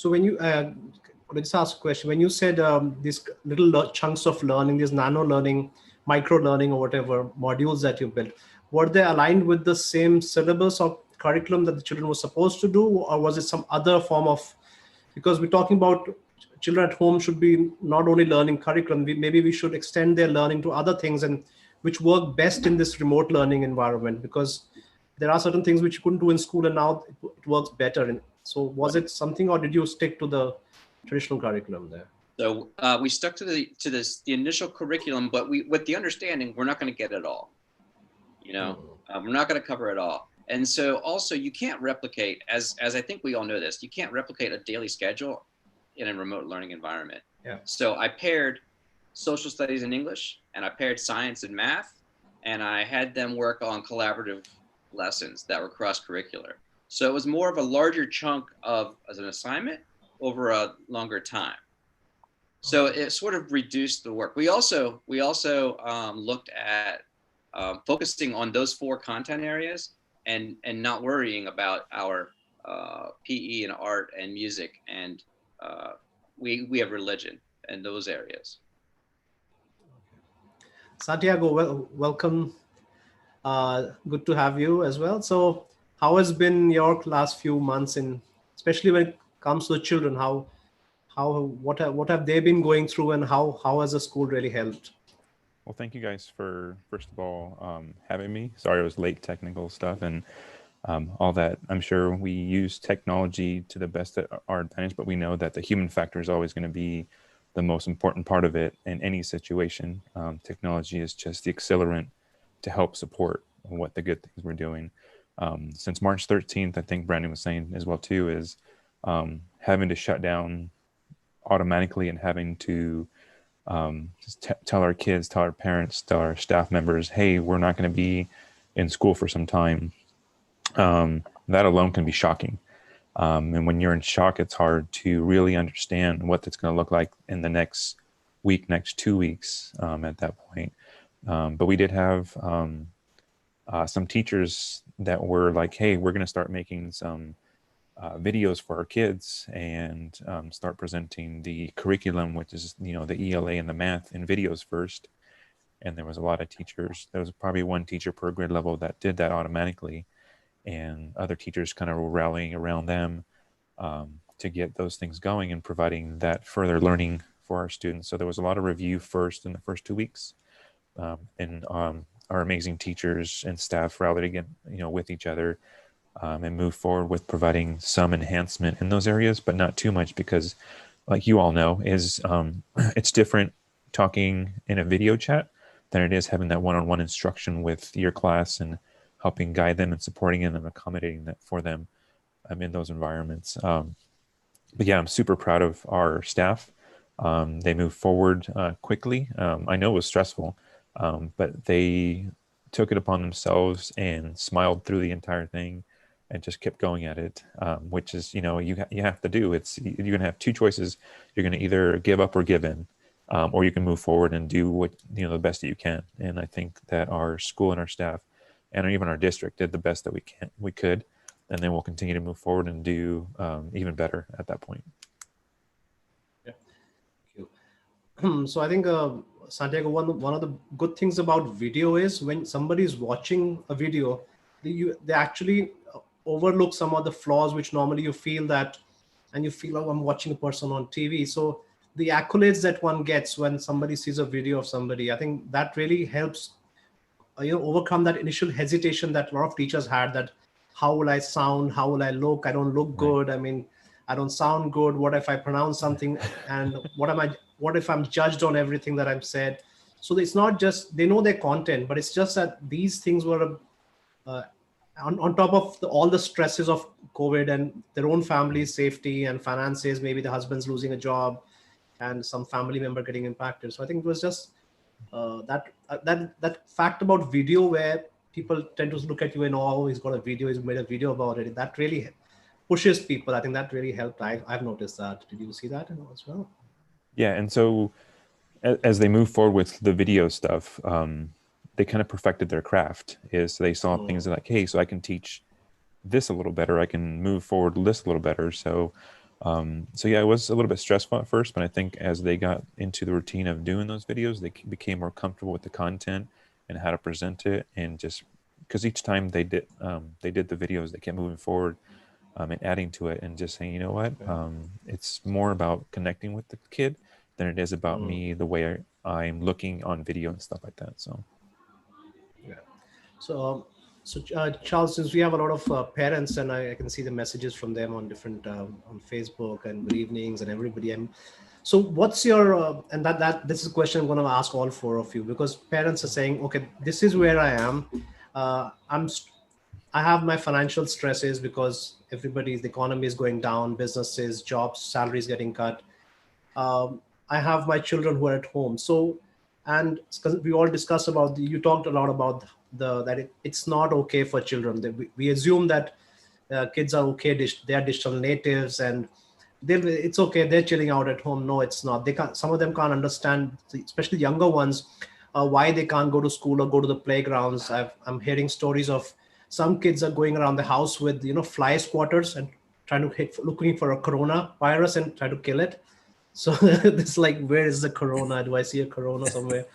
So when you, let's ask a question. When you said these little chunks of learning, this nano learning, micro learning, or whatever modules that you built, were they aligned with the same syllabus or curriculum that the children were supposed to do, or was it some other form of? Because we're talking about children at home should be not only learning curriculum. Maybe we should extend their learning to other things and which work best in this remote learning environment, because there are certain things which you couldn't do in school and now it works better. So was it something, or did you stick to the traditional curriculum there? So we stuck to the initial curriculum, but with the understanding we're not going to get it all. We're not going to cover it all. And so also you can't replicate, as I think we all know this, you can't replicate a daily schedule in a remote learning environment. Yeah. So I paired social studies and English, and I paired science and math, and I had them work on collaborative lessons that were cross-curricular. So it was more of a larger chunk as an assignment over a longer time. So it sort of reduced the work. We also looked at focusing on those 4 content areas and not worrying about our PE and art and music, and we have religion in those areas. Santiago, welcome. Good to have you as well. So how has been your last few months, especially when it comes to the children? What have they been going through, and how has the school really helped? Well, thank you guys for, first of all, having me. Sorry it was late, technical stuff and all that. I'm sure we use technology to the best of our advantage, but we know that the human factor is always going to be the most important part of it in any situation. Technology is just the accelerant to help support what the good things we're doing. Since March 13th, I think Brandon was saying as well too, is having to shut down automatically and having to just tell our kids, tell our parents, tell our staff members, hey, we're not going to be in school for some time. That alone can be shocking. And when you're in shock, it's hard to really understand what it's going to look like in the next week, next 2 weeks at that point. But we did have some teachers that were like, hey, we're going to start making some videos for our kids and start presenting the curriculum, which is, the ELA and the math in videos first. And there was a lot of teachers. There was probably 1 teacher per grade level that did that automatically. And other teachers kind of were rallying around them to get those things going and providing that further learning for our students. So there was a lot of review first in the first 2 weeks. And our amazing teachers and staff rallied again, with each other and moved forward with providing some enhancement in those areas, but not too much, because like you all know, is it's different talking in a video chat than it is having that one-on-one instruction with your class and helping guide them and supporting them and accommodating that for them in those environments. But yeah, I'm super proud of our staff. They moved forward quickly. I know it was stressful, but they took it upon themselves and smiled through the entire thing and just kept going at it, which is, you have to do. You're going to have 2 choices. You're going to either give up or give in, or you can move forward and do what, the best that you can. And I think that our school and our staff and even our district did the best that we could, and then we'll continue to move forward and do even better at that point. Yeah. Thank you. So I think, Santiago, one of the good things about video is when somebody is watching a video, they actually overlook some of the flaws which normally you feel that, and you feel, oh, I'm watching a person on TV. So the accolades that one gets when somebody sees a video of somebody, I think that really helps overcome that initial hesitation that a lot of teachers had, that how will I sound, how will I look, I don't look good, I mean, I don't sound good, what if I pronounce something, and what if I'm judged on everything that I've said. So it's not just they know their content, but it's just that these things were on top of all the stresses of COVID and their own family's safety and finances, maybe the husband's losing a job and some family member getting impacted. So I think it was just that fact about video, where people tend to look at you and, oh, he's got a video, he's made a video about it. That really pushes people. I think that really helped. I've noticed that. Did you see that as well? Yeah, and so as they move forward with the video stuff, they kind of perfected their craft. So they saw things like, hey, so I can teach this a little better. I can move forward this a little better. So So yeah, it was a little bit stressful at first, but I think as they got into the routine of doing those videos, they became more comfortable with the content and how to present it, and just because each time they did the videos, they kept moving forward, and adding to it, and just saying, you know what, it's more about connecting with the kid than it is about Mm. me, the way I'm looking on video and stuff like that. So Yeah. So, Charles, since we have a lot of parents, and I can see the messages from them on different on Facebook and good evenings and everybody. So, what's your and that this is a question I'm going to ask all four of you, because parents are saying, okay, this is where I am. I have my financial stresses because the economy is going down, businesses, jobs, salaries getting cut. I have my children who are at home. So, and 'cause we all discussed about you talked a lot about that it's not okay for children. We assume that kids are okay, they are digital natives, and it's okay, they're chilling out at home. No, it's not. They can't. Some of them can't understand, especially younger ones, why they can't go to school or go to the playgrounds. I'm hearing stories of some kids are going around the house with fly squatters and trying to looking for a corona virus and try to kill it. So it's like, where is the corona? Do I see a corona somewhere?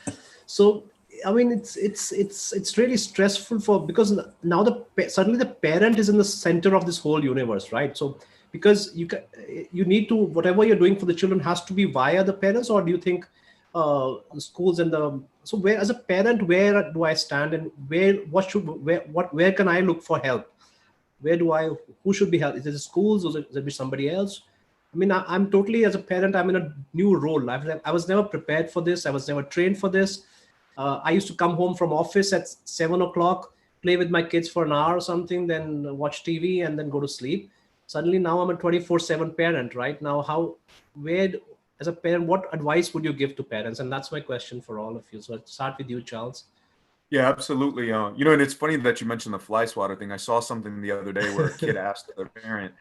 So I mean, it's really stressful because now suddenly the parent is in the center of this whole universe, right? So because you need to, whatever you're doing for the children has to be via the parents, or do you think the schools and the so where, as a parent, where do I stand, and where can I look for help? Who should be helped? Is it the schools, or is it be somebody else? I mean, I'm totally, as a parent, I'm in a new role. I was never prepared for this. I was never trained for this. I used to come home from office at 7 o'clock, play with my kids for an hour or something, then watch TV and then go to sleep. Suddenly now I'm a 24/7 parent, right? Now, as a parent, what advice would you give to parents? And that's my question for all of you. So let's start with you, Charles. Yeah, absolutely. And it's funny that you mentioned the fly swatter thing. I saw something the other day where a kid asked their parent,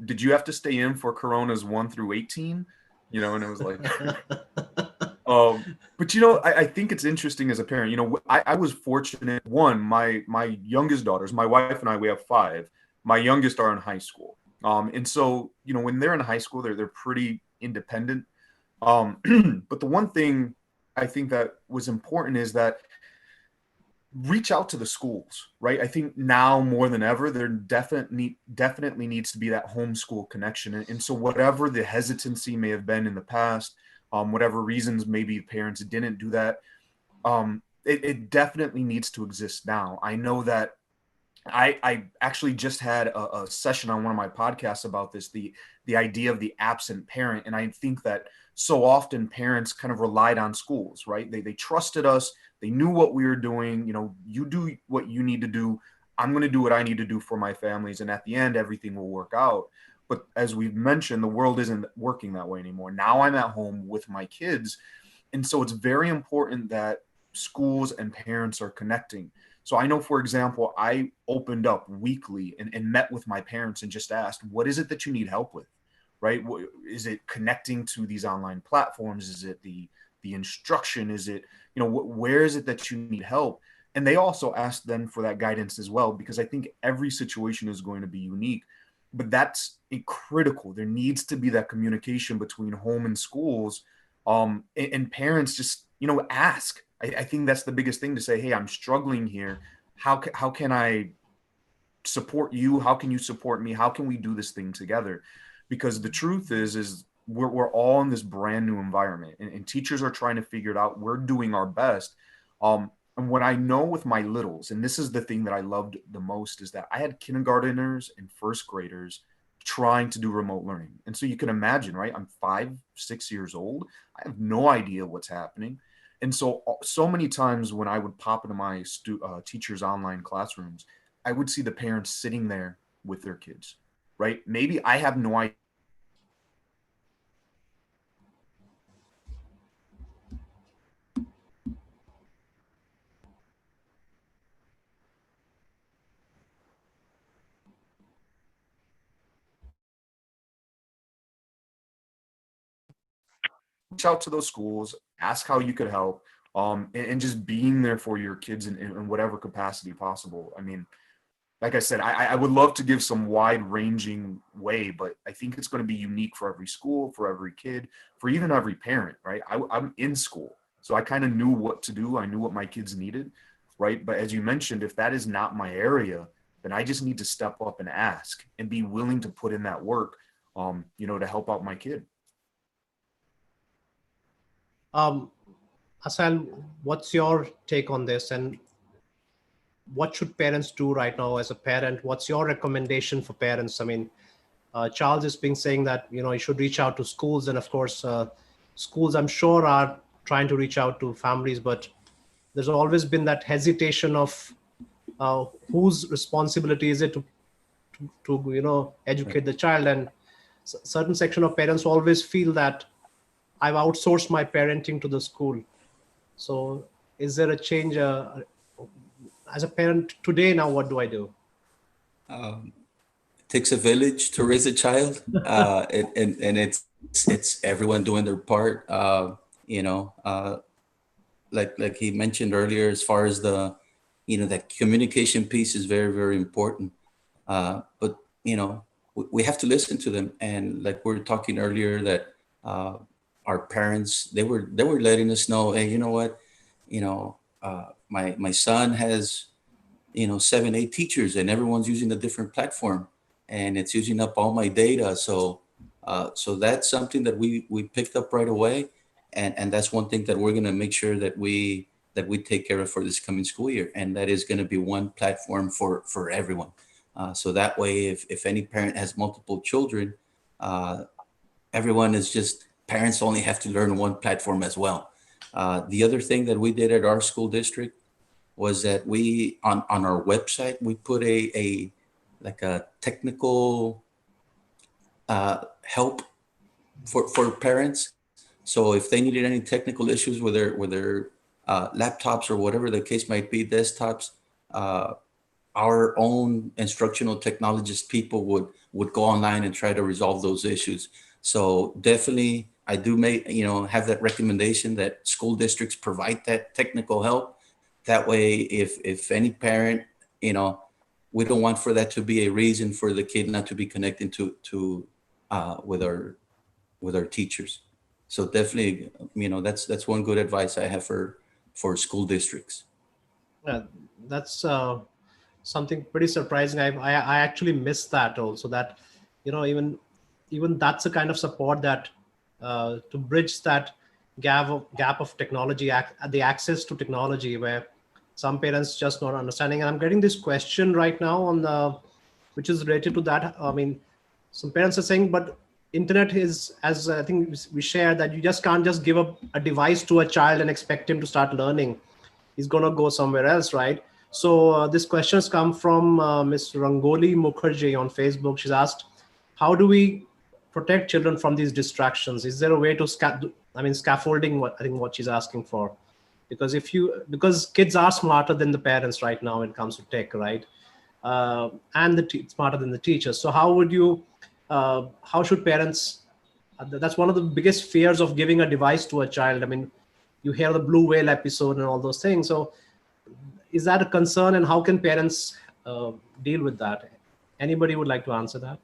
did you have to stay in for Coronas 1 through 18? And it was like, but I think it's interesting as a parent. I was fortunate. One, my youngest daughters, my wife and I, we have 5. My youngest are in high school, and so when they're in high school, they're pretty independent. But the one thing I think that was important is that reach out to the schools, right? I think now more than ever, there definitely needs to be that homeschool connection. And so whatever the hesitancy may have been in the past, whatever reasons maybe parents didn't do that, it definitely needs to exist now. I know that I actually just had a session on one of my podcasts about this, the idea of the absent parent. And I think that so often parents kind of relied on schools, right? They trusted us. They knew what we were doing. You do what you need to do. I'm going to do what I need to do for my families. And at the end, everything will work out. But as we've mentioned, the world isn't working that way anymore. Now I'm at home with my kids. And so it's very important that schools and parents are connecting. So I know, for example, I opened up weekly and met with my parents and just asked, what is it that you need help with? Right? Is it connecting to these online platforms? Is it the instruction? Is it, where is it that you need help? And they also asked them for that guidance as well, because I think every situation is going to be unique. But that's critical. There needs to be that communication between home and schools, and parents just, ask. I think that's the biggest thing, to say, hey, I'm struggling here. How can I support you? How can you support me? How can we do this thing together? Because the truth is we're all in this brand new environment, and teachers are trying to figure it out. We're doing our best. And what I know with my littles, and this is the thing that I loved the most, is that I had kindergarteners and first graders trying to do remote learning. And so you can imagine, right? I'm 5, 6 years old. I have no idea what's happening. And so many times when I would pop into my teachers' online classrooms, I would see the parents sitting there with their kids, right? Maybe I have no idea. Reach out to those schools, ask how you could help, and just being there for your kids in whatever capacity possible. I mean, like I said, I would love to give some wide ranging way, but I think it's going to be unique for every school, for every kid, for even every parent, right? I'm in school, so I kind of knew what to do. I knew what my kids needed, right? But as you mentioned, if that is not my area, then I just need to step up and ask and be willing to put in that work, to help out my kid. Um, Asal, what's your take on this? And what should parents do right now as a parent? What's your recommendation for parents? I mean, Charles has been saying that, you should reach out to schools. And of course, schools, I'm sure, are trying to reach out to families, but there's always been that hesitation of whose responsibility is it to educate the child. And certain section of parents always feel that I've outsourced my parenting to the school. So is there a change as a parent today? Now, what do I do? Um, it takes a village to raise a child, and it's everyone doing their part. You know, like he mentioned earlier, as far as that communication piece is very, very important. But we have to listen to them, and like we were talking earlier, that our parents, they were letting us know, hey, you know what, my son has 7, 8 teachers, and everyone's using a different platform, and it's using up all my data. So that's something that we picked up right away, and that's one thing that we're going to make sure that we take care of for this coming school year, and that is going to be one platform for everyone. So that way, if any parent has multiple children, everyone is just, parents only have to learn one platform as well. The other thing that we did at our school district was that we on our website, we put a technical help for parents. So if they needed any technical issues with their laptops or whatever the case might be, desktops, our own instructional technologist people would go online and try to resolve those issues. So definitely, I do have that recommendation that school districts provide that technical help. That way, if any parent, we don't want for that to be a reason for the kid not to be connecting to with our teachers. So definitely, that's one good advice I have for school districts. That's something pretty surprising. I actually missed that also. That even that's a kind of support that to bridge that gap of technology, the access to technology, where some parents just not understanding. And I'm getting this question right now which is related to that. I mean, some parents are saying, but internet is, as I think we share, that you just can't just give a device to a child and expect him to start learning. He's going to go somewhere else, right? So this question has come from Ms. Rangoli Mukherjee on Facebook. She's asked, how do we protect children from these distractions? Is there a way to scaffolding, what she's asking for? Because because kids are smarter than the parents right now when it comes to tech, right? And smarter than the teachers. So how should parents, that's one of the biggest fears of giving a device to a child. I mean, you hear the blue whale episode and all those things. So is that a concern, and how can parents deal with that? Anybody would like to answer that?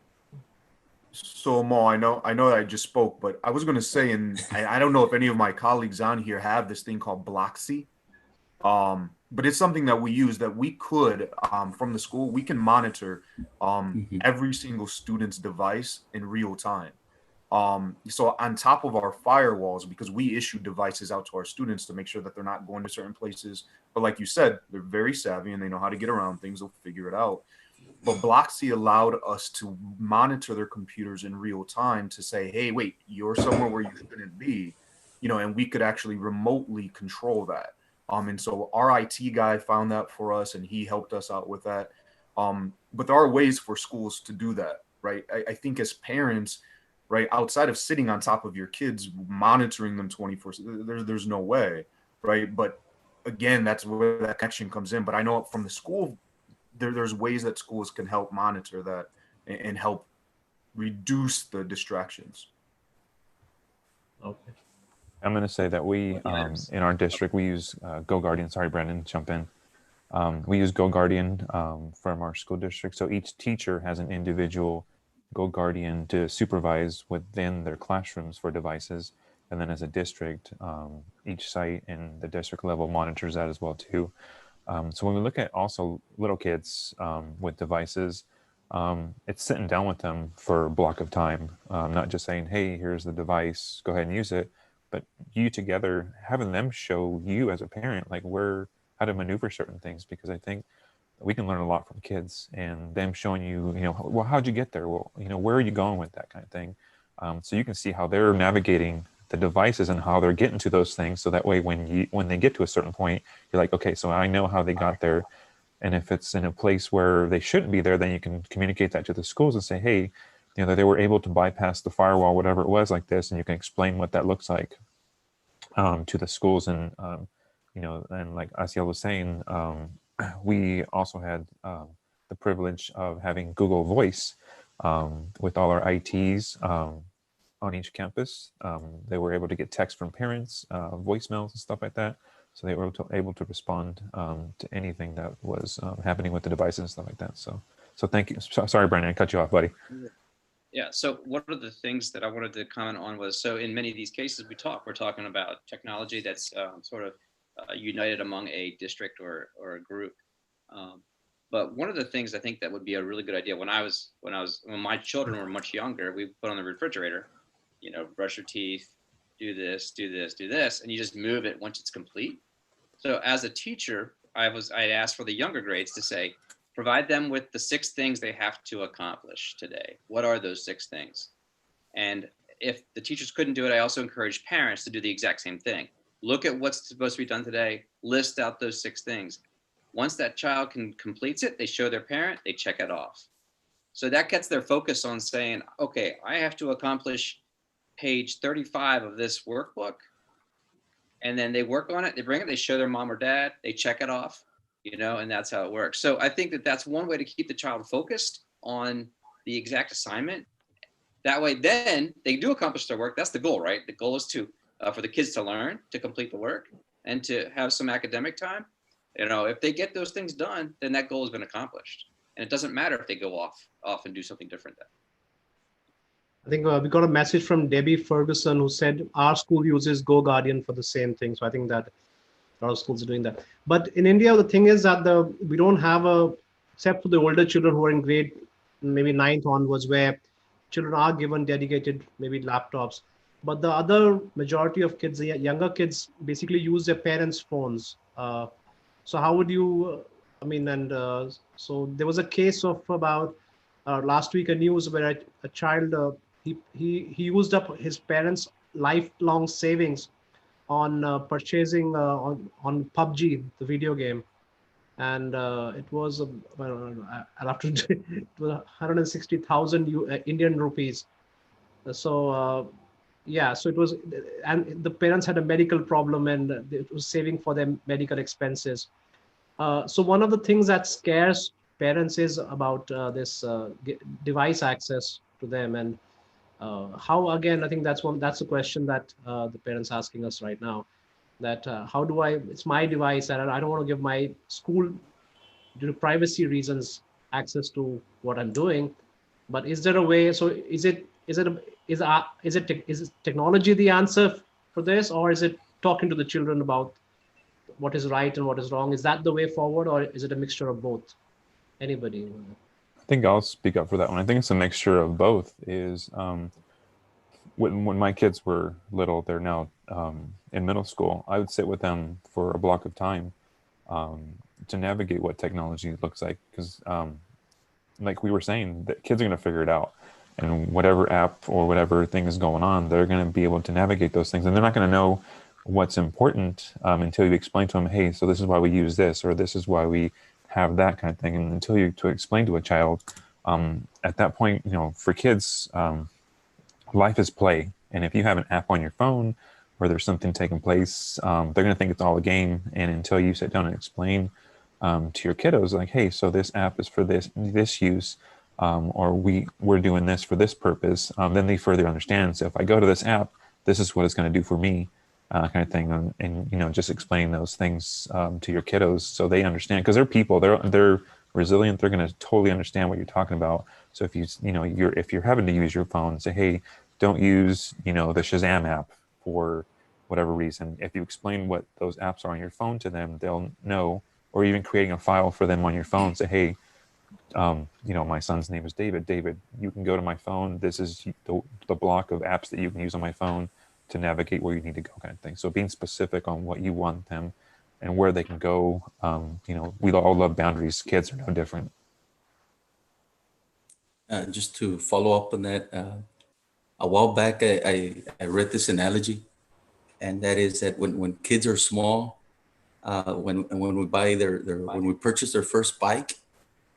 So Mo, I know that I just spoke, but I was going to say, and I don't know if any of my colleagues on here have this thing called Bloxy. But it's something that we use, that we could, from the school, we can monitor every single student's device in real time. So on top of our firewalls, because we issue devices out to our students to make sure that they're not going to certain places. But like you said, they're very savvy and they know how to get around things. They'll figure it out. But Bloxy allowed us to monitor their computers in real time to say, hey, wait, you're somewhere where you shouldn't be, and we could actually remotely control that. And so our IT guy found that for us, and he helped us out with that. But there are ways for schools to do that, right? I think as parents, right, outside of sitting on top of your kids, monitoring them 24/7, there's no way, right? But again, that's where that connection comes in. But I know from the school, there's ways that schools can help monitor that and help reduce the distractions. Okay. I'm going to say that we, in our district, we use GoGuardian. Sorry, Brandon, jump in. We use Go Guardian from our school district. So each teacher has an individual Go Guardian to supervise within their classrooms for devices. And then as a district, each site in the district level monitors that as well too. So when we look at also little kids with devices, it's sitting down with them for a block of time, not just saying, hey, here's the device, go ahead and use it, but you together having them show you as a parent, like how to maneuver certain things, because I think we can learn a lot from kids and them showing you, well, how'd you get there? Well, where are you going with that kind of thing? So you can see how they're navigating the devices and how they're getting to those things. So that way, when they get to a certain point, you're like, okay, so I know how they got there. And if it's in a place where they shouldn't be there, then you can communicate that to the schools and say, hey, that they were able to bypass the firewall, whatever it was like this. And you can explain what that looks like to the schools. And, and like Asiel was saying, we also had the privilege of having Google Voice with all our ITs on each campus. They were able to get texts from parents, voicemails and stuff like that. So they were able to respond to anything that was happening with the devices and stuff like that. So thank you. Sorry, Brandon, I cut you off, buddy. Yeah. So one of the things that I wanted to comment on was, so in many of these cases we're talking about technology that's sort of united among a district or a group. But one of the things I think that would be a really good idea when my children were much younger, we put on the refrigerator, brush your teeth, do this, and you just move it once it's complete. So as a teacher, I asked for the younger grades to say, provide them with the 6 things they have to accomplish today. What are those 6 things? And if the teachers couldn't do it, I also encouraged parents to do the exact same thing. Look at what's supposed to be done today, list out those 6 things. Once that child completes it, they show their parent, they check it off. So that gets their focus on saying, okay, I have to accomplish page 35 of this workbook. And then they work on it, they bring it, they show their mom or dad, they check it off, and that's how it works. So I think that that's one way to keep the child focused on the exact assignment. That way, then they do accomplish their work. That's the goal, right? The goal is to for the kids to learn, to complete the work, and to have some academic time. If they get those things done, then that goal has been accomplished. And it doesn't matter if they go off and do something different then. I think we got a message from Debbie Ferguson who said our school uses Go Guardian for the same thing. So I think that a lot of schools are doing that. But in India, the thing is that we don't have except for the older children who are in grade maybe 9th onwards, where children are given dedicated maybe laptops. But the other majority of kids, the younger kids, basically use their parents' phones. So how would you, so there was a case of about last week, a news where a child, he used up his parents' lifelong savings on purchasing on PUBG, the video game. And it was, I'll have to, it was 160,000 Indian rupees. So so it was, and the parents had a medical problem and it was saving for their medical expenses. So one of the things that scares parents is about this device access to them, and how, again, I think that's the question that the parents asking us right now, that how do it's my device and I don't want to give my school, due to privacy reasons, access to what I'm doing. But is there a way? So is technology the answer for this, or is it talking to the children about what is right and what is wrong? Is that the way forward, or is it a mixture of both? Anybody? I think I'll speak up for that one. I think it's a mixture of both. When my kids were little, they're now in middle school, I would sit with them for a block of time to navigate what technology looks like. Because like we were saying, the kids are going to figure it out. And whatever app or whatever thing is going on, they're going to be able to navigate those things. And they're not going to know what's important until you explain to them, hey, so this is why we use this, or this is why we have that kind of thing. And until you to explain to a child, at that point, for kids, life is play. And if you have an app on your phone where there's something taking place, they're going to think it's all a game. And until you sit down and explain to your kiddos, like, hey, so this app is for this use, or we're doing this for this purpose, then they further understand. So if I go to this app, this is what it's going to do for me. kind of thing, and just explaining those things to your kiddos so they understand, because they're people, they're resilient, they're going to totally understand what you're talking about. So if if you're having to use your phone, say, hey, don't use the Shazam app for whatever reason. If you explain what those apps are on your phone to them, they'll know. Or even creating a file for them on your phone, say, hey, my son's name is David. David, you can go to my phone. This is the block of apps that you can use on my phone to navigate where you need to go, kind of thing. So being specific on what you want them and where they can go. We all love boundaries. Kids are no different. Just to follow up on that, a while back, I read this analogy, and that is that when kids are small, when we buy when we purchase their first bike,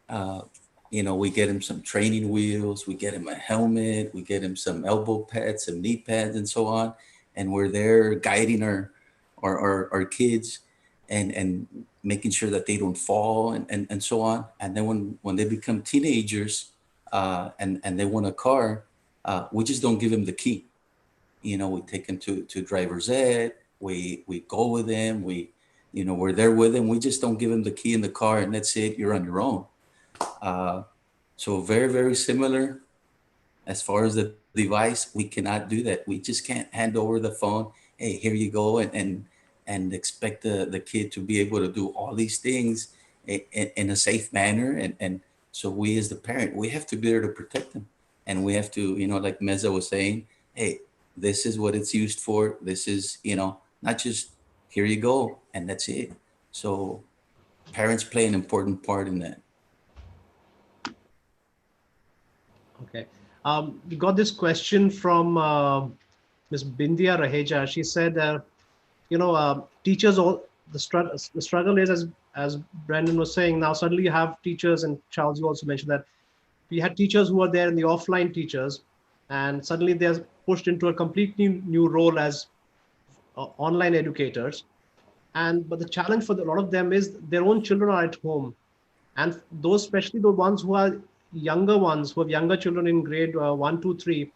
we get them some training wheels, we get them a helmet, we get them some elbow pads, some knee pads, and so on. And we're there guiding our kids and making sure that they don't fall and so on. And then when they become teenagers and they want a car, we just don't give them the key. We take them to driver's ed. We go with them. We're there with them. We just don't give them the key in the car and that's it. You're on your own. So very, very similar as far as the device. We cannot do that. We just can't hand over the phone. Hey, here you go. And expect the kid to be able to do all these things in a safe manner. And so we, as the parent, we have to be there to protect them. And we have to, like Meza was saying, hey, this is what it's used for. This is, not just here you go and that's it. So parents play an important part in that. Okay. We got this question from Ms. Bindia Raheja. She said, teachers, all the struggle is, as Brandon was saying, now suddenly you have teachers, and Charles, you also mentioned that we had teachers who were there in the offline teachers, and suddenly they're pushed into a completely new role as online educators. But the challenge for a lot of them is their own children are at home, and those, especially the ones who are younger ones, who have younger children in grade 1, 2, 3,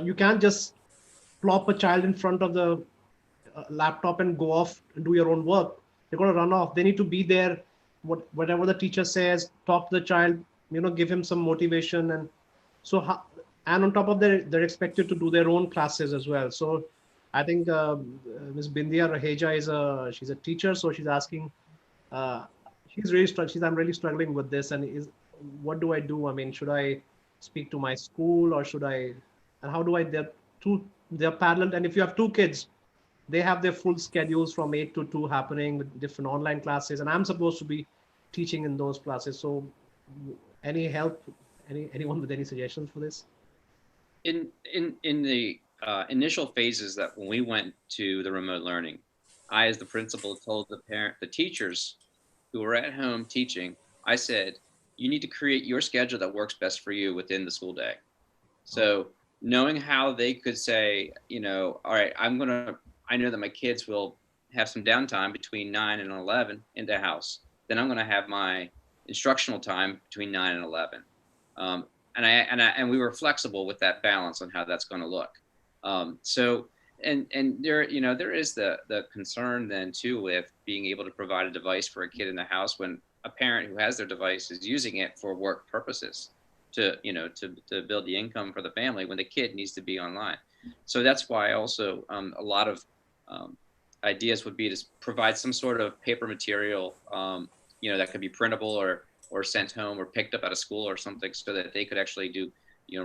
you can't just plop a child in front of the laptop and go off and do your own work. They're going to run off. They need to be there. Whatever the teacher says, talk to the child, give him some motivation. And so, and on top of that, they're expected to do their own classes as well. So I think Ms. Bindia Raheja she's a teacher. So she's asking, she's really struggling. I'm really struggling with this. And what do I do? I mean, should I speak to my school, or should I, and how do I, they're parallel. And if you have two kids, they have their full schedules from 8 to 2 happening with different online classes, and I'm supposed to be teaching in those classes. So any help, anyone with any suggestions for this? In the initial phases, that when we went to the remote learning, I, as the principal, told the teachers who were at home teaching, I said, you need to create your schedule that works best for you within the school day. So knowing how they could say, all right, I know that my kids will have some downtime between 9 and 11 in the house. Then I'm going to have my instructional time between 9 and 11. And we were flexible with that balance on how that's going to look. So there is the concern then too with being able to provide a device for a kid in the house when a parent who has their device is using it for work purposes to build the income for the family when the kid needs to be online. So that's why also a lot of ideas would be to provide some sort of paper material, that could be printable or sent home or picked up at a school or something, so that they could actually do,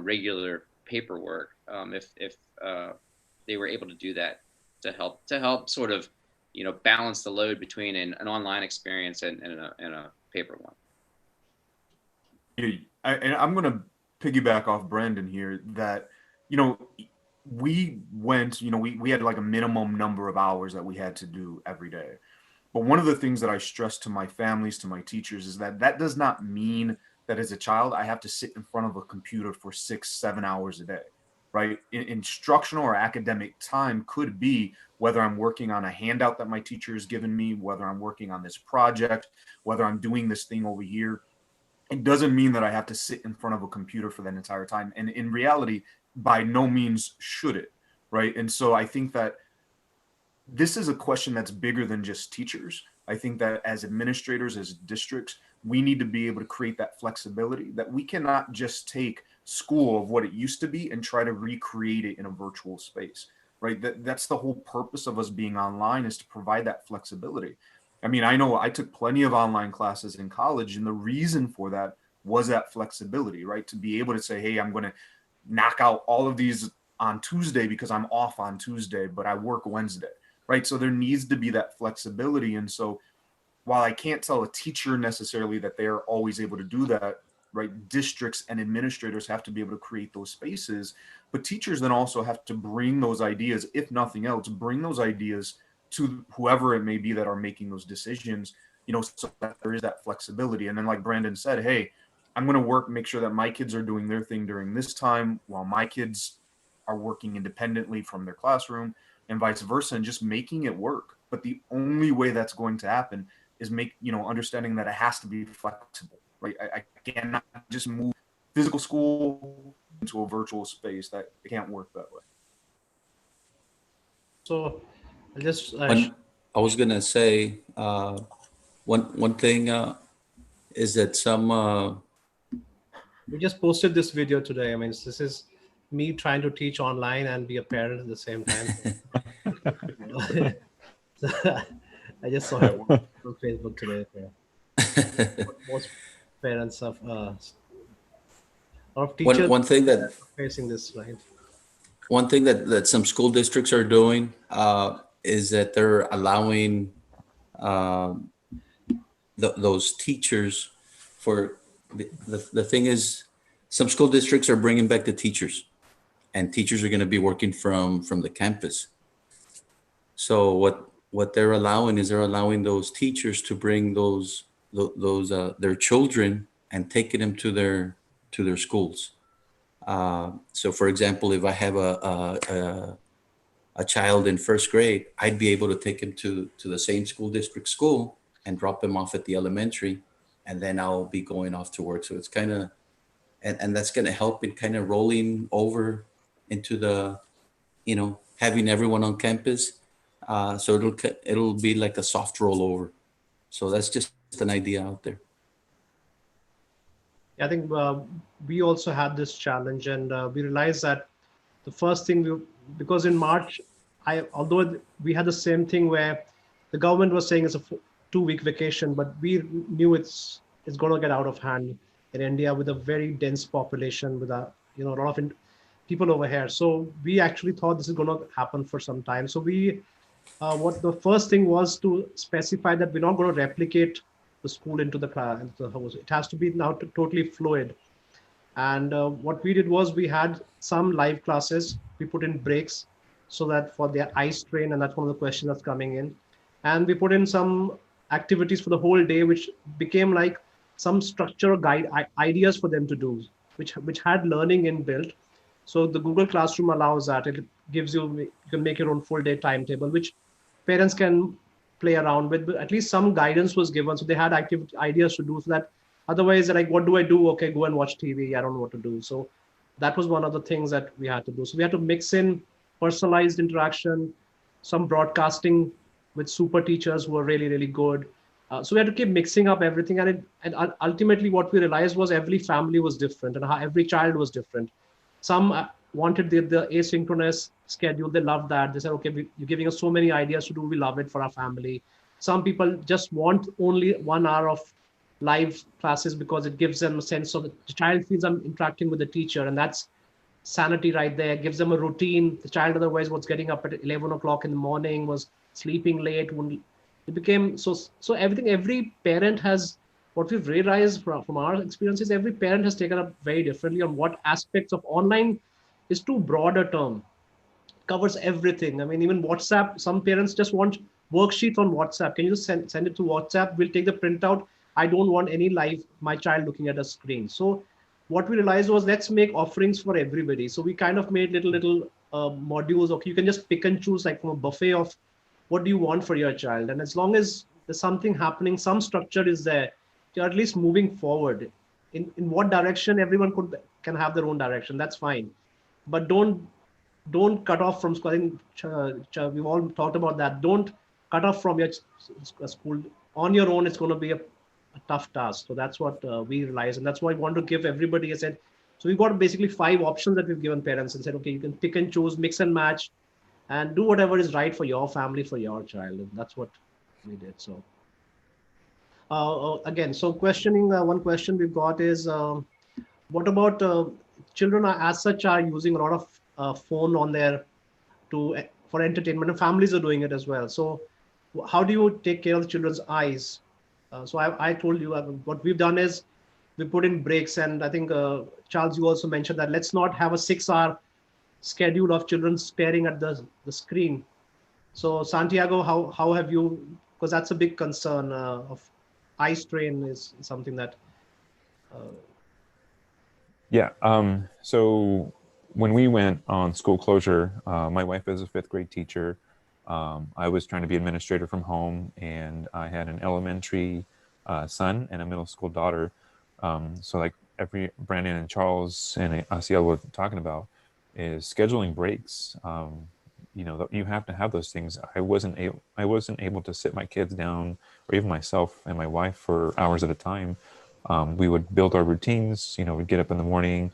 regular paperwork if they were able to do that to help sort of, balance the load between an online experience and a paper one. And I'm going to piggyback off Brandon here that, we went, we had like a minimum number of hours that we had to do every day. But one of the things that I stress to my families, to my teachers, is that does not mean that as a child, I have to sit in front of a computer for 6-7 hours a day, right? Instructional or academic time could be whether I'm working on a handout that my teacher has given me, whether I'm working on this project, whether I'm doing this thing over here. It doesn't mean that I have to sit in front of a computer for that entire time. And in reality, by no means should it, right? And so I think that this is a question that's bigger than just teachers. I think that as administrators, as districts, we need to be able to create that flexibility, that we cannot just take school of what it used to be and try to recreate it in a virtual space, right? That's the whole purpose of us being online, is to provide that flexibility. I mean, I know I took plenty of online classes in college, and the reason for that was that flexibility, right? To be able to say, hey, I'm going to knock out all of these on Tuesday because I'm off on Tuesday, but I work Wednesday, right? So there needs to be that flexibility. And so while I can't tell a teacher necessarily that they're always able to do that, right? Districts and administrators have to be able to create those spaces, but teachers then also have to bring those ideas, if nothing else, bring those ideas to whoever it may be that are making those decisions, you know, so that there is that flexibility. And then, like Brandon said, hey, I'm going to make sure that my kids are doing their thing during this time while my kids are working independently from their classroom, and vice versa, and just making it work. But the only way that's going to happen is understanding that it has to be flexible, right? I cannot just move physical school into a virtual space. That it can't work that way. So I'll just I was gonna say one thing is that some we just posted this video today. I mean, this is me trying to teach online and be a parent at the same time. I just saw it on Facebook today. Yeah. Most parents of teachers one thing that facing this, right? one thing that some school districts are doing is that they're allowing those teachers for the thing is, some school districts are bringing back the teachers, and teachers are going to be working from the campus. So what they're allowing is they're allowing those teachers to bring those their children and taking them to their schools. So for example, if I have a child in first grade, I'd be able to take him to the same school district school and drop him off at the elementary, and then I'll be going off to work. So it's kind of, and that's going to help in kind of rolling over into the, having everyone on campus. So it'll be like a soft rollover. So that's just an idea out there. I think we also had this challenge, and we realized that the first thing because in March, although we had the same thing where the government was saying it's a 2-week vacation, but we knew it's going to get out of hand in India with a very dense population, with a lot of people over here. So we actually thought this is going to happen for some time. So what the first thing was to specify that we're not going to replicate the school into the class, into the house. It has to be now totally fluid. And what we did was we had some live classes. We put in breaks so that for their eye strain, and that's one of the questions that's coming in. And we put in some activities for the whole day, which became like some structure guide ideas for them to do, which had learning inbuilt. So the Google Classroom allows that. It gives you can make your own full day timetable, which parents can play around with, but at least some guidance was given. So they had ideas to do, so that otherwise they're like, what do I do? Okay, go and watch TV. I don't know what to do. So that was one of the things that we had to do. So we had to mix in personalized interaction, some broadcasting with super teachers who were really, really good. So we had to keep mixing up everything. And ultimately what we realized was every family was different, and how every child was different. Some wanted the asynchronous schedule. They loved that. They said, okay, you're giving us so many ideas to do. We love it for our family. Some people just want only 1 hour of live classes because it gives them a sense of the child feels I'm interacting with the teacher, and that's sanity right there. It gives them a routine. The child otherwise was getting up at 11 o'clock in the morning, was sleeping late. It became so everything. Every parent has, what we've realized from our experiences, every parent has taken up very differently on what aspects of online is too broad a term. It covers everything. I mean, even WhatsApp, some parents just want worksheets on WhatsApp. Can you just send it to WhatsApp? We'll take the printout. I don't want any live, my child looking at a screen. So what we realized was, let's make offerings for everybody. So we kind of made little modules. Okay, you can just pick and choose, like from a buffet of what do you want for your child. And as long as there's something happening, some structure is there, you're at least moving forward. In what direction, everyone can have their own direction. That's fine. But don't don't cut off from school. I think we've all talked about that. Don't cut off from your school on your own. It's going to be a tough task. So that's what we realize, and that's why I want to give everybody. I said, so we've got basically 5 options that we've given parents and said, okay, you can pick and choose, mix and match, and do whatever is right for your family, for your child. And that's what we did. So again, so questioning one question we've got is, what about children are, as such, are using a lot of phone on their for entertainment, and families are doing it as well. So how do you take care of the children's eyes? So I told you what we've done is we put in breaks, and I think Charles, you also mentioned that let's not have a 6-hour schedule of children staring at the screen. So Santiago, how have you, because that's a big concern of eye strain is something that Yeah. So when we went on school closure, my wife is a 5th grade teacher. I was trying to be administrator from home, and I had an elementary son and a middle school daughter. So like every Brandon and Charles and Asiel were talking about is scheduling breaks. You know, you have to have those things. I wasn't able to sit my kids down, or even myself and my wife, for hours at a time. We would build our routines. You know, we'd get up in the morning,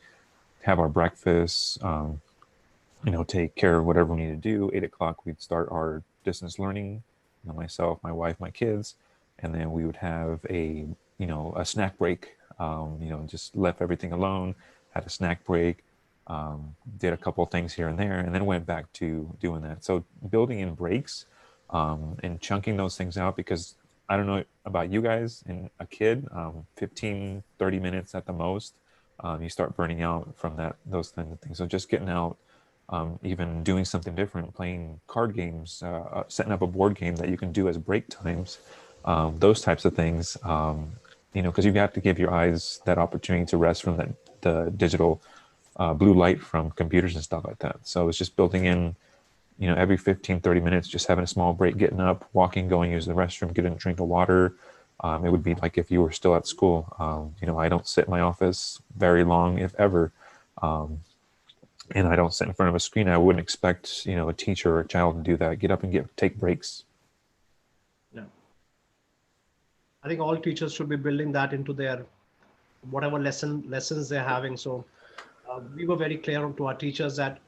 have our breakfast, you know, take care of whatever we need to do. 8 o'clock, we'd start our distance learning, you know, myself, my wife, my kids, and then we would have a, you know, a snack break. You know, just left everything alone, had a snack break, did a couple things here and there, and then went back to doing that. So building in breaks and chunking those things out, because I don't know about you guys, and a kid, 15, 30 minutes at the most, you start burning out from those kinds of things. So just getting out, even doing something different, playing card games, setting up a board game that you can do as break times, those types of things, you know, because you have to give your eyes that opportunity to rest from the digital blue light from computers and stuff like that. So it's just building in, you know, every 15, 30 minutes, just having a small break, getting up, walking, going, use the restroom, getting a drink of water. It would be like if you were still at school. You know, I don't sit in my office very long, if ever. And I don't sit in front of a screen. I wouldn't expect, you know, a teacher or a child to do that. Get up and take breaks. Yeah. I think all teachers should be building that into their whatever lessons they're having. So we were very clear to our teachers that,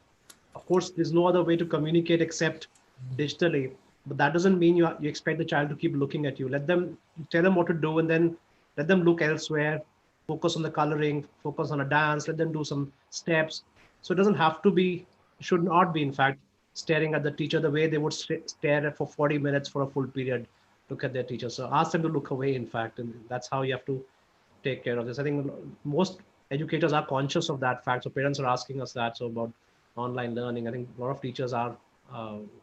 of course, there's no other way to communicate except digitally. But that doesn't mean you expect the child to keep looking at you. Tell them what to do, and then let them look elsewhere. Focus on the coloring. Focus on a dance. Let them do some steps. So it doesn't have to be, should not be, in fact, staring at the teacher the way they would stare at for 40 minutes for a full period. Look at their teacher. So ask them to look away, in fact, and that's how you have to take care of this. I think most educators are conscious of that fact. So parents are asking us that. So about online learning, I think a lot of teachers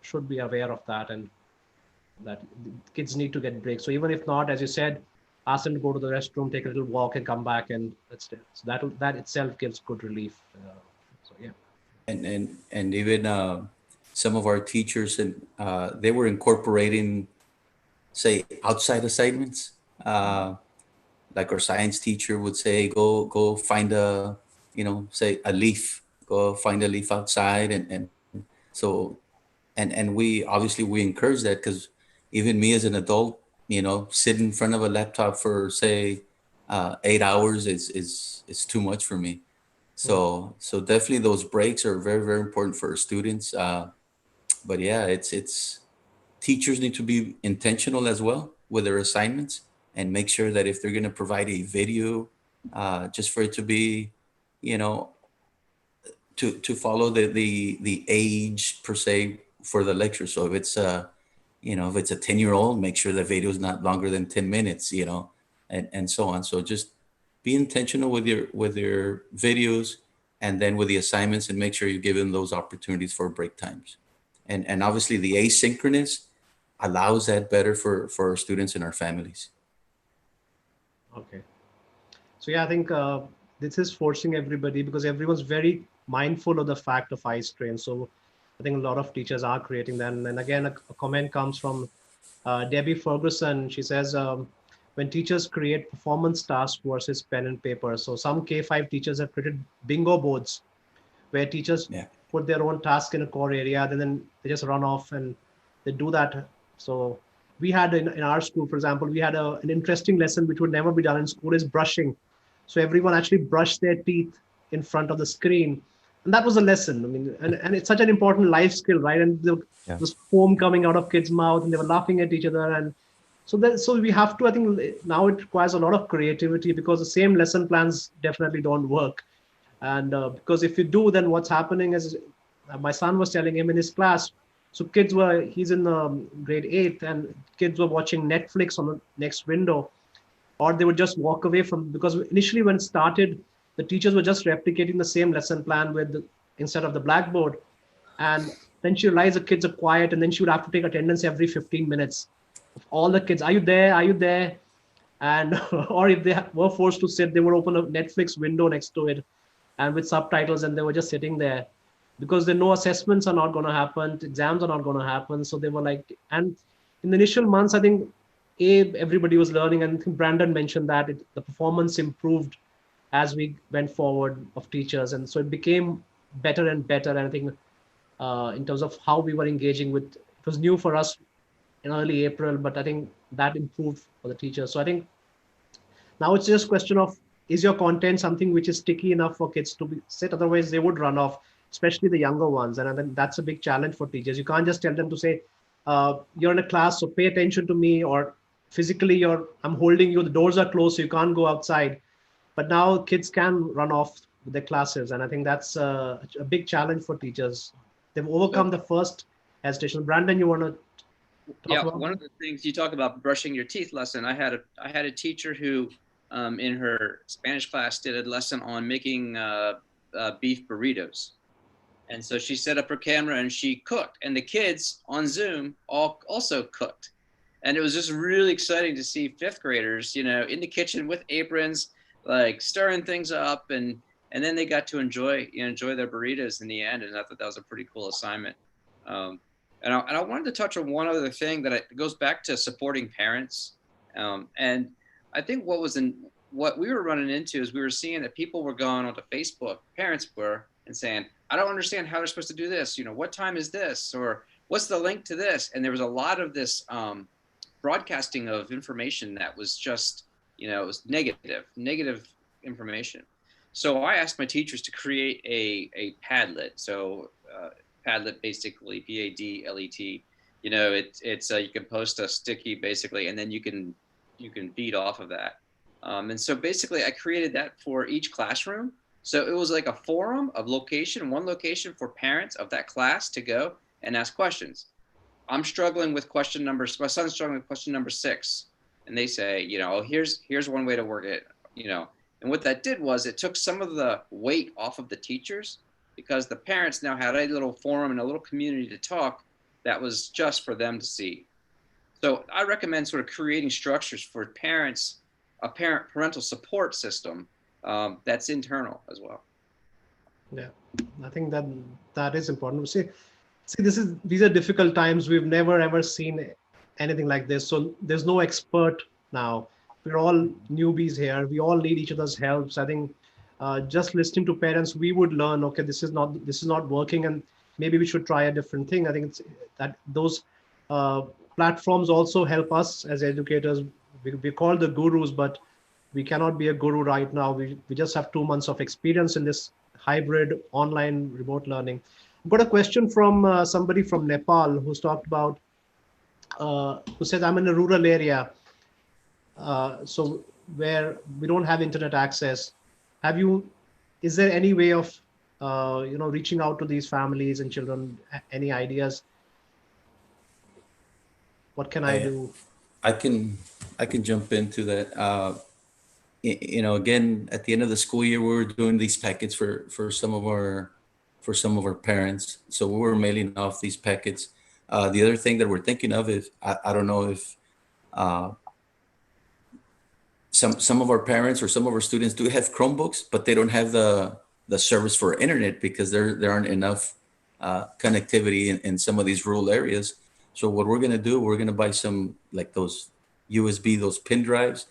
should be aware of that, and that kids need to get breaks. So even if not, as you said, ask them to go to the restroom, take a little walk, and come back, and so that itself gives good relief. So yeah. And even some of our teachers, and they were incorporating, say, outside assignments. Like our science teacher would say, go find say a leaf, go find a leaf outside. And so, and we obviously we encourage that, because even me as an adult, you know, sit in front of a laptop for, say, 8 hours is too much for me. So definitely those breaks are very, very important for our students. But yeah, it's teachers need to be intentional as well with their assignments, and make sure that if they're going to provide a video, just for it to be, you know, to follow the age per se for the lecture. So if it's if it's a 10-year-old, make sure the video is not longer than 10 minutes, you know, and so on. So just be intentional with your videos, and then with the assignments, and make sure you give them those opportunities for break times. And obviously the asynchronous allows that better for our students and our families. Okay. So yeah, I think this is forcing everybody, because everyone's very mindful of the fact of eye strain. So I think a lot of teachers are creating that. And again, a comment comes from Debbie Ferguson. She says, when teachers create performance tasks versus pen and paper. So some K-5 teachers have created bingo boards where teachers put their own task in a core area, then they just run off and they do that. So we had in our school, for example, we had an interesting lesson which would never be done in school is brushing. So everyone actually brushed their teeth in front of the screen. And that was a lesson. I mean, and it's such an important life skill, right? And there Yeah. was foam coming out of kids' mouth and they were laughing at each other. And so we have to, I think now it requires a lot of creativity because the same lesson plans definitely don't work. And because if you do, then what's happening is my son was telling him in his class. So he's in grade 8 and kids were watching Netflix on the next window, or they would just walk away from, because initially when it started, the teachers were just replicating the same lesson plan instead of the blackboard. And then she realized the kids are quiet, and then she would have to take attendance every 15 minutes of all the kids. Are you there? Are you there? And or if they were forced to sit, they would open a Netflix window next to it and with subtitles, and they were just sitting there because they know assessments are not going to happen, exams are not going to happen. So they were like, and in the initial months, I think everybody was learning, and I think Brandon mentioned that the performance improved as we went forward of teachers, and so it became better and better. And I think in terms of how we were engaging with, it was new for us in early April, but I think that improved for the teachers. So I think now it's just a question of, is your content something which is sticky enough for kids to sit? Otherwise, they would run off, especially the younger ones. And I think that's a big challenge for teachers. You can't just tell them to say, you're in a class, so pay attention to me, or physically, I'm holding you, the doors are closed, so you can't go outside. But now kids can run off with their classes. And I think that's a big challenge for teachers. They've overcome the first hesitation. Brandon, you want to talk about one of the things you talk about brushing your teeth lesson, I had a teacher who in her Spanish class did a lesson on making beef burritos. And so she set up her camera and she cooked, and the kids on Zoom also cooked. And it was just really exciting to see fifth graders, in the kitchen with aprons, like stirring things up, and then they got to enjoy their burritos in the end. And I thought that was a pretty cool assignment. And I wanted to touch on one other thing that goes back to supporting parents. And I think what we were running into is we were seeing that people were going onto Facebook, parents were, and saying, I don't understand how they're supposed to do this. What time is this? Or what's the link to this? And there was a lot of this broadcasting of information that was just, it was negative information. So I asked my teachers to create a Padlet. So Padlet, basically Padlet. It's you can post a sticky basically, and then you can feed off of that. And so basically I created that for each classroom. So it was like a forum of one location for parents of that class to go and ask questions. My son's struggling with question number 6. And they say, here's one way to work it, And what that did was it took some of the weight off of the teachers, because the parents now had a little forum and a little community to talk that was just for them to see. So I recommend sort of creating structures for parents, a parental support system that's internal as well. Yeah, I think that is important. See, these are difficult times. We've never ever seen anything like this. So there's no expert now. We're all newbies here. We all need each other's helps. I think just listening to parents, we would learn, okay, this is not working, and maybe we should try a different thing. I think it's that those platforms also help us as educators. We're called the gurus, but we cannot be a guru right now. We just have 2 months of experience in this hybrid online remote learning. I've got a question from somebody from Nepal who's talked about, who says, I'm in a rural area, so where we don't have internet access. Is there any way of, reaching out to these families and children? Any ideas? What can I do? I can jump into that. Again, at the end of the school year, we were doing these packets for some of our parents. So we were mailing off these packets. The other thing that we're thinking of is, I don't know if some of our parents or some of our students do have Chromebooks, but they don't have the service for internet because there aren't enough connectivity in some of these rural areas. So what we're gonna do, we're gonna buy some like those USB, those pin drives,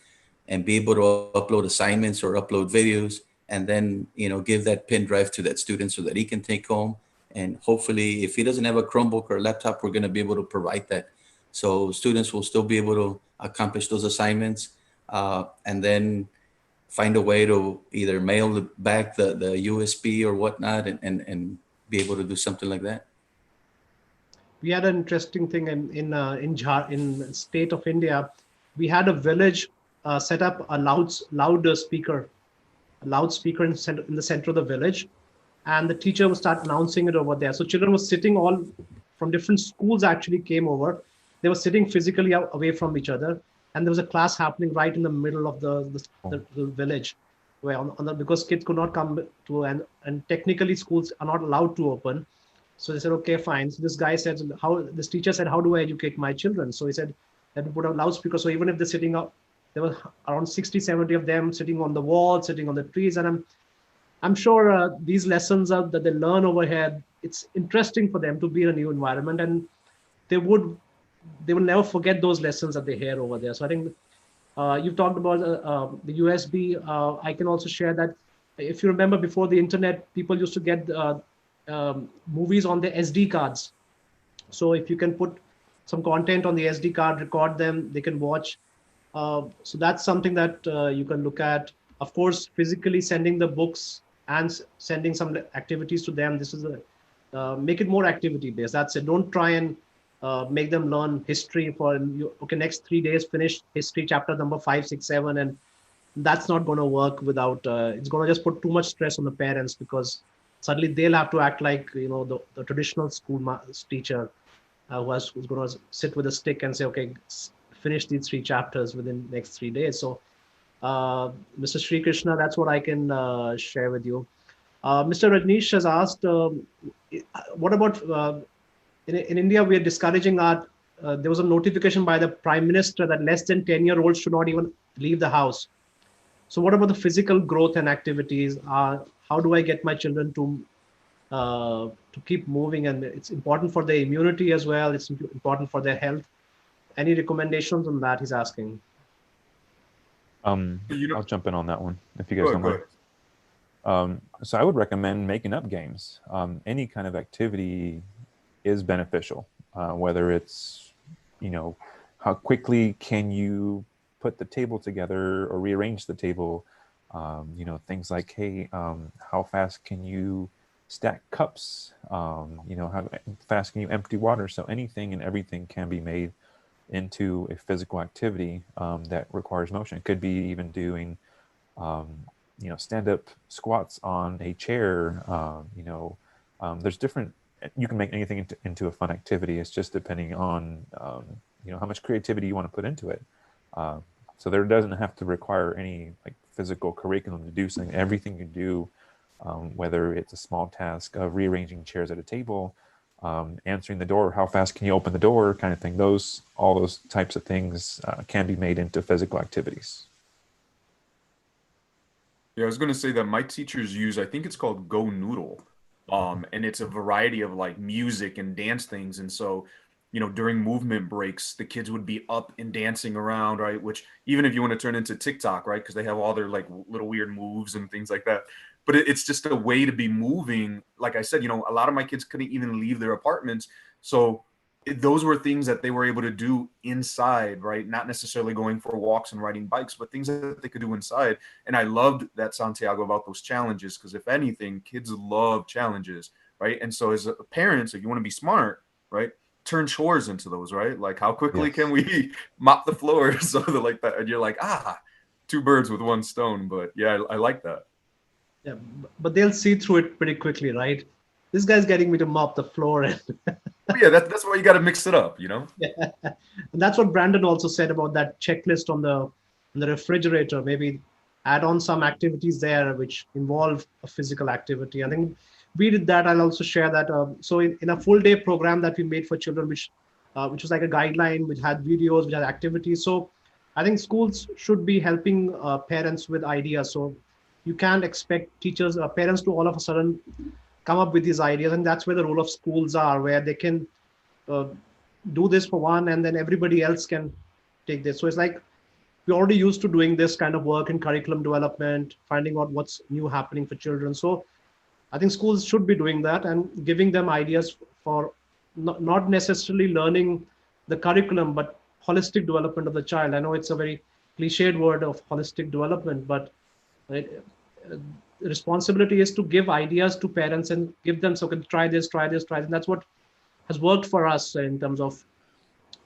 and be able to upload assignments or upload videos, and then give that pin drive to that student so that he can take home And hopefully, if he doesn't have a Chromebook or a laptop, we're going to be able to provide that. So students will still be able to accomplish those assignments, and then find a way to either mail back the USB or whatnot, and be able to do something like that. We had an interesting thing in state of India. We had a village set up a loudspeaker in the center of the village, and the teacher would start announcing it over there. So children were sitting all from different schools actually came over. They were sitting physically away from each other, and there was a class happening right in the middle of the village, where because kids could not come to, and technically schools are not allowed to open. So they said, okay, fine. So this guy said, this teacher said, how do I educate my children? So he said, let me put a loudspeaker. So even if they're sitting up, there were around 60, 70 of them sitting on the wall, sitting on the trees. And I'm sure these lessons that they learn over here, it's interesting for them to be in a new environment, and they will never forget those lessons that they hear over there. So I think you've talked about the USB. I can also share that if you remember before the internet, people used to get movies on the SD cards. So if you can put some content on the SD card, record them, they can watch. So that's something that you can look at. Of course, physically sending the books and sending some activities to them. This is make it more activity based. That's it. Don't try and make them learn history for okay, next 3 days finish history chapter number 5, 6, 7, and that's not going to work without. It's going to just put too much stress on the parents, because suddenly they'll have to act like the traditional school teacher who's going to sit with a stick and say, okay, finish these 3 chapters within the next 3 days. So Mr. Sri Krishna, that's what I can share with you. Mr. Rajneesh has asked, what about in India, we are discouraging there was a notification by the Prime Minister that less than 10-year-olds should not even leave the house. So what about the physical growth and activities? How do I get my children to keep moving? And it's important for their immunity as well. It's important for their health. Any recommendations on that, he's asking? I'll jump in on that one if you guys don't mind. So I would recommend making up games. Any kind of activity is beneficial, whether it's, how quickly can you put the table together or rearrange the table, things like, hey, how fast can you stack cups, how fast can you empty water? So anything and everything can be made into a physical activity that requires motion. It could be even doing stand-up squats on a chair. There's different, you can make anything into a fun activity. It's just depending on how much creativity you want to put into it. So there doesn't have to require any physical curriculum to do something. Everything you do, whether it's a small task of rearranging chairs at a table, answering the door, how fast can you open the door, kind of thing. All those types of things can be made into physical activities. Yeah, I was going to say that my teachers use, I think it's called Go Noodle. And it's a variety of music and dance things. And so, during movement breaks, the kids would be up and dancing around, right? Which even if you want to turn into TikTok, right? Because they have all their little weird moves and things like that. But it's just a way to be moving. Like I said, a lot of my kids couldn't even leave their apartments. So those were things that they were able to do inside, right? Not necessarily going for walks and riding bikes, but things that they could do inside. And I loved that, Santiago, about those challenges, because if anything, kids love challenges, right? And so as parents, if you want to be smart, right, turn chores into those, right? Like how quickly can we mop the floor or something like that? And you're like, 2 birds with 1 stone. But yeah, I like that. Yeah, but they'll see through it pretty quickly, right? This guy's getting me to mop the floor. And yeah, that's why you got to mix it up, Yeah. And that's what Brandon also said about that checklist on the refrigerator. Maybe add on some activities there which involve a physical activity. I think we did that. I'll also share that. So in a full day program that we made for children, which was like a guideline, which had videos, which had activities. So I think schools should be helping parents with ideas. So you can't expect parents to all of a sudden come up with these ideas. And that's where the role of schools are, where they can do this for one, and then everybody else can take this. So it's like we're already used to doing this kind of work in curriculum development, finding out what's new happening for children. So I think schools should be doing that and giving them ideas for not necessarily learning the curriculum, but holistic development of the child. I know it's a very cliched word of holistic development, but it, responsibility is to give ideas to parents and give them, so can try this, try this, try this. And that's what has worked for us in terms of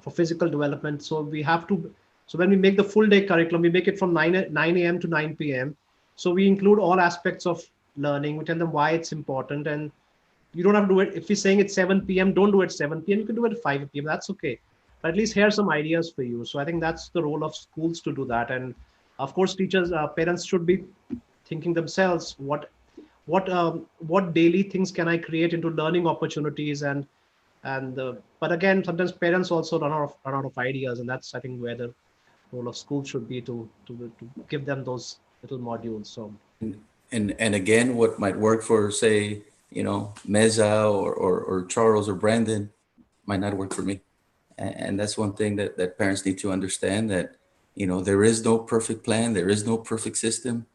for physical development. So we have to, so when we make the full day curriculum, we make it from 9 a.m. to 9 p.m. So we include all aspects of learning. We tell them why it's important, and you don't have to do it. If we're saying it's 7 p.m., don't do it 7 p.m. You can do it at 5 p.m. That's okay. But at least here are some ideas for you. So I think that's the role of schools to do that. And of course, teachers, parents should be thinking themselves, what daily things can I create into learning opportunities, and but again, sometimes parents also run out of ideas, and that's, I think, where the role of school should be to give them those little modules. So And again, what might work for, say, Meza or Charles or Brandon might not work for me. And that's one thing that parents need to understand, that, there is no perfect plan. There is no perfect system.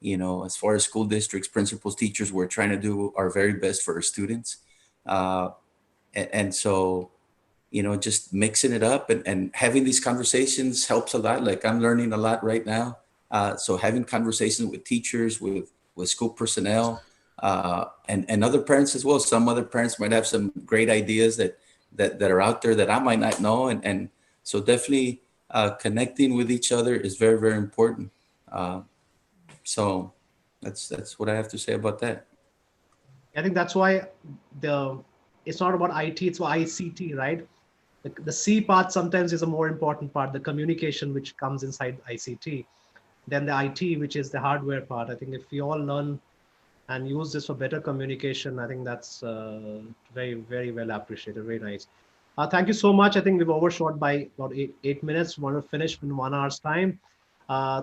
As far as school districts, principals, teachers, we're trying to do our very best for our students. And so, just mixing it up and having these conversations helps a lot. Like, I'm learning a lot right now. So having conversations with teachers, with school personnel, and other parents as well. Some other parents might have some great ideas that are out there that I might not know. And so definitely connecting with each other is very, very important. So that's what I have to say about that. I think that's why it's not about IT, it's about ICT, right? The C part sometimes is a more important part, the communication which comes inside ICT, than the IT, which is the hardware part. I think if we all learn and use this for better communication, I think that's very, very well appreciated. Very nice. Thank you so much. I think we've overshot by about 8 minutes. We want to finish in 1 hour's time.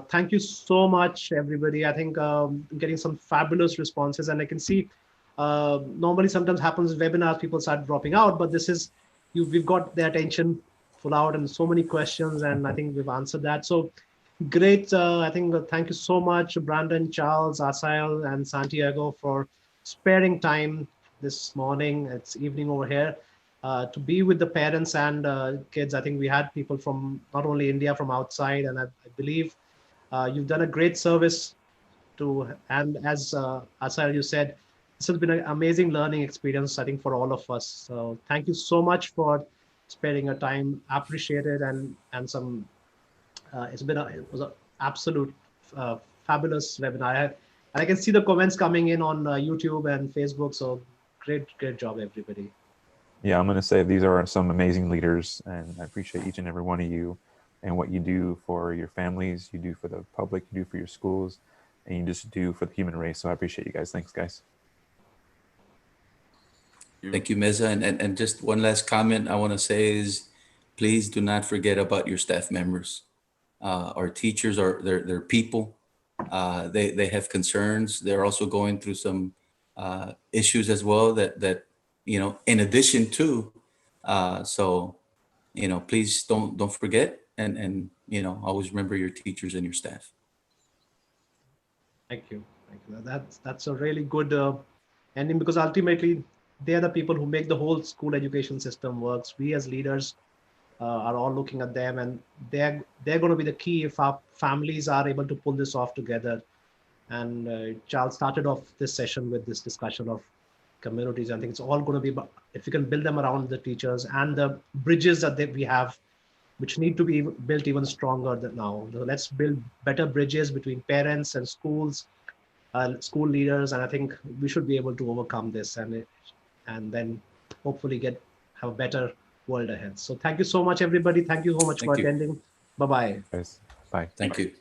Thank you so much, everybody. I think I'm getting some fabulous responses, and I can see normally sometimes happens with webinars, people start dropping out, but this is, we've got their attention full out and so many questions, and I think we've answered that. So great. I think thank you so much, Brandon, Charles, Asael, and Santiago, for sparing time this morning. It's evening over here. To be with the parents and kids. I think we had people from not only India, from outside, and I believe you've done a great service to, and as Asael, you said, this has been an amazing learning experience, I think, for all of us. So thank you so much for sparing your time. Appreciated, and some. It was an absolute fabulous webinar, and I can see the comments coming in on YouTube and Facebook. So great job, everybody. Yeah, I'm going to say these are some amazing leaders, and I appreciate each and every one of you and what you do for your families, you do for the public, you do for your schools, and you just do for the human race. So I appreciate you guys. Thanks, guys. Thank you, Meza. And just one last comment I want to say is, please do not forget about your staff members. Our teachers are they're people. They have concerns. They're also going through some issues as well that in addition to. So please don't forget, and always remember your teachers and your staff. Thank you. That's a really good ending, because ultimately they're the people who make the whole school education system works. We as leaders are all looking at them, and they're going to be the key if our families are able to pull this off together. And Charles started off this session with this discussion of communities. I think it's all going to be, if we can build them around the teachers and the bridges that we have, which need to be built even stronger than now. So let's build better bridges between parents and schools, school leaders, and I think we should be able to overcome this, and then hopefully have a better world ahead. So thank you so much, everybody. Thank you so much for attending. Bye-bye. Guys, bye. Thank you.